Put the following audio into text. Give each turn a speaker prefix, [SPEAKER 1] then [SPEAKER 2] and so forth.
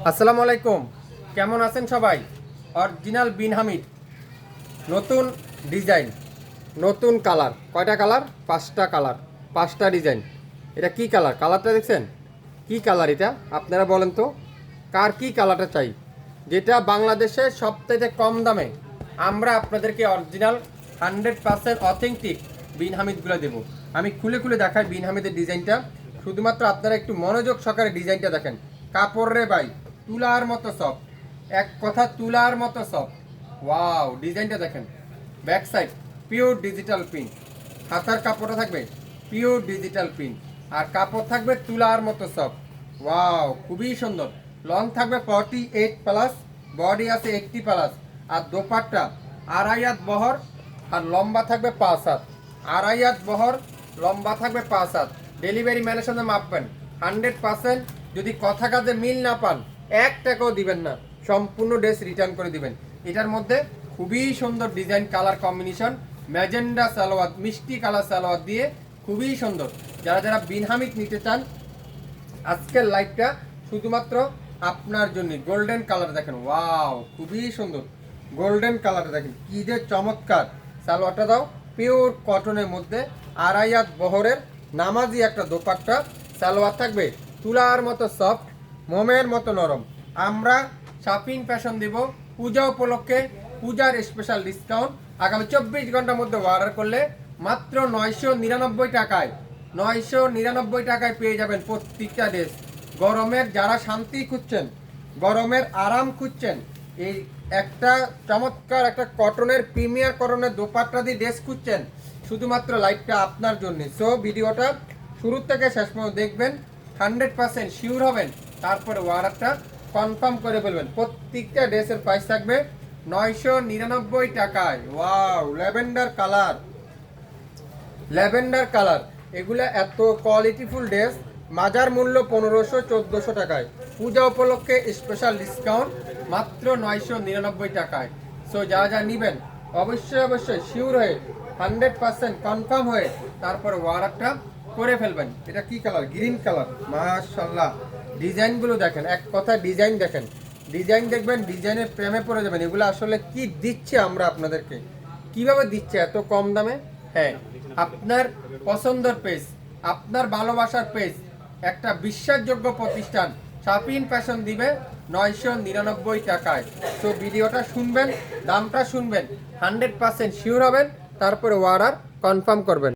[SPEAKER 1] আসসালামু আলাইকুম, কেমন আছেন সবাই? অরিজিনাল বিন হামিদ, নতুন ডিজাইন, নতুন কালার। কয়টা কালার? 5টা কালার, 5টা ডিজাইন। এটা কি কালার? কালারটা দেখছেন? কি কালার এটা? আপনারা বলেন তো, কার কি কালারটা চাই? যেটা বাংলাদেশে সবথেকে কম দামে আমরা আপনাদেরকে অরিজিনাল 100% অথেন্টিক বিন হামিদগুলো দেবো। আমি খুলে খুলে দেখাই বিন হামিদের ডিজাইনটা। শুধুমাত্র আপনারা একটু মনোযোগ সহকারে ডিজাইনটা দেখেন। কাপড় রে ভাই, তুলার মতো সফট, এক কথা তুলার মতো সফট। ওয়াও, ডিজাইনটা দেখেন। Back side pure digital print, হাতার কাপড়টা থাকবে পিওর ডিজিটাল প্রিন্ট, আর কাপড় থাকবে তুলার মতো সফট। ওয়াও, খুবই সুন্দর। লং থাকবে 48+, বডি আছে 80+, আর দোপাট্টা 2.5 হাত বহর, আর লম্বা থাকবে 5 হাত। 2.5 হাত বহর, লম্বা থাকবে 5 হাত। ডেলিভারি ম্যানের সাথে মাপবেন 100%। যদি কথা কাজে মিল না পান 1 টাকাও দিবেন না, সম্পূর্ণ ড্রেস রিটার্ন করে দিবেন। এটার মধ্যে খুবই সুন্দর design, colour combination, magenta salwar, মিষ্টি কালার সালোয়ার দিয়ে খুবই সুন্দর। যারা যারা বিন হামিদ নিতে চান, আজকের লাইভটা শুধুমাত্র আপনার জন্য। গোল্ডেন কালার দেখেন, ওয়াও, খুবই সুন্দর। গোল্ডেন কালার দেখেন কি যে চমৎকার। সালোয়ারটা দাও পিওর কটনের মধ্যে, 2.5 হাত বহরের নামাজি একটা দোপাট্টা। সালোয়ার থাকবে তুলার মতো সফট, মোমের মতো নরম। আমরা শাপিং ফ্যাশন দিব পূজা উপলক্ষে, পূজার স্পেশাল ডিসকাউন্ট। আগামী 24 ঘন্টার মধ্যে অর্ডার করলে মাত্র 999 টাকায়, 999 টাকায় পেয়ে যাবেন প্রত্যেকটা ড্রেস। গরমের যারা শান্তি খুঁজছেন, গরমের আরাম খুঁজছেন, এই একটা চমৎকার একটা কটনের প্রিমিয়ার কটনের দোপাট্টা দিয়ে ড্রেস খুঁজছেন, শুধুমাত্র লাইভটা আপনার জন্য। সো ভিডিওটা শুরু থেকে শেষ পর্যন্ত দেখবেন, 100% শিওর হবেন, তারপরে অর্ডারটা কনফার্ম করে বলবেন। প্রত্যেকটা ড্রেসের প্রাইস থাকবে 999 টাকায়। Wow, lavender colour, lavender colour. এগুলা এত কোয়ালিটিফুল ড্রেস, বাজার মূল্য 1500-1400 টাকায়, পূজা উপলক্ষে স্পেশাল ডিসকাউন্ট মাত্র 999 টাকায়। সো যা যা নেবেন অবশ্যই অবশ্যই শিওর হয়ে, 100% কনফার্ম হয়ে তারপরে অর্ডারটা করে ফেলবেন। এটা কি কালার? Green colour. মাশাআল্লাহ, ডিজাইনগুলো দেখেন, এক কথা ডিজাইন দেখেন। ডিজাইন দেখবেন, ডিজাইনের প্রেমে পড়ে যাবেন। এগুলো আসলে কি দিচ্ছে আমরা আপনাদেরকে, কিভাবে দিচ্ছে এত কম দামে। হ্যাঁ, আপনার পছন্দের পেজ, আপনার ভালোবাসার পেজ, একটা বিশ্বাসযোগ্য প্রতিষ্ঠান শাপিং ফ্যাশন দিবে 999 টাকায়। তো ভিডিওটা শুনবেন, দামটা শুনবেন, 100% শিওর হবেন, তারপরে অর্ডার কনফার্ম করবেন।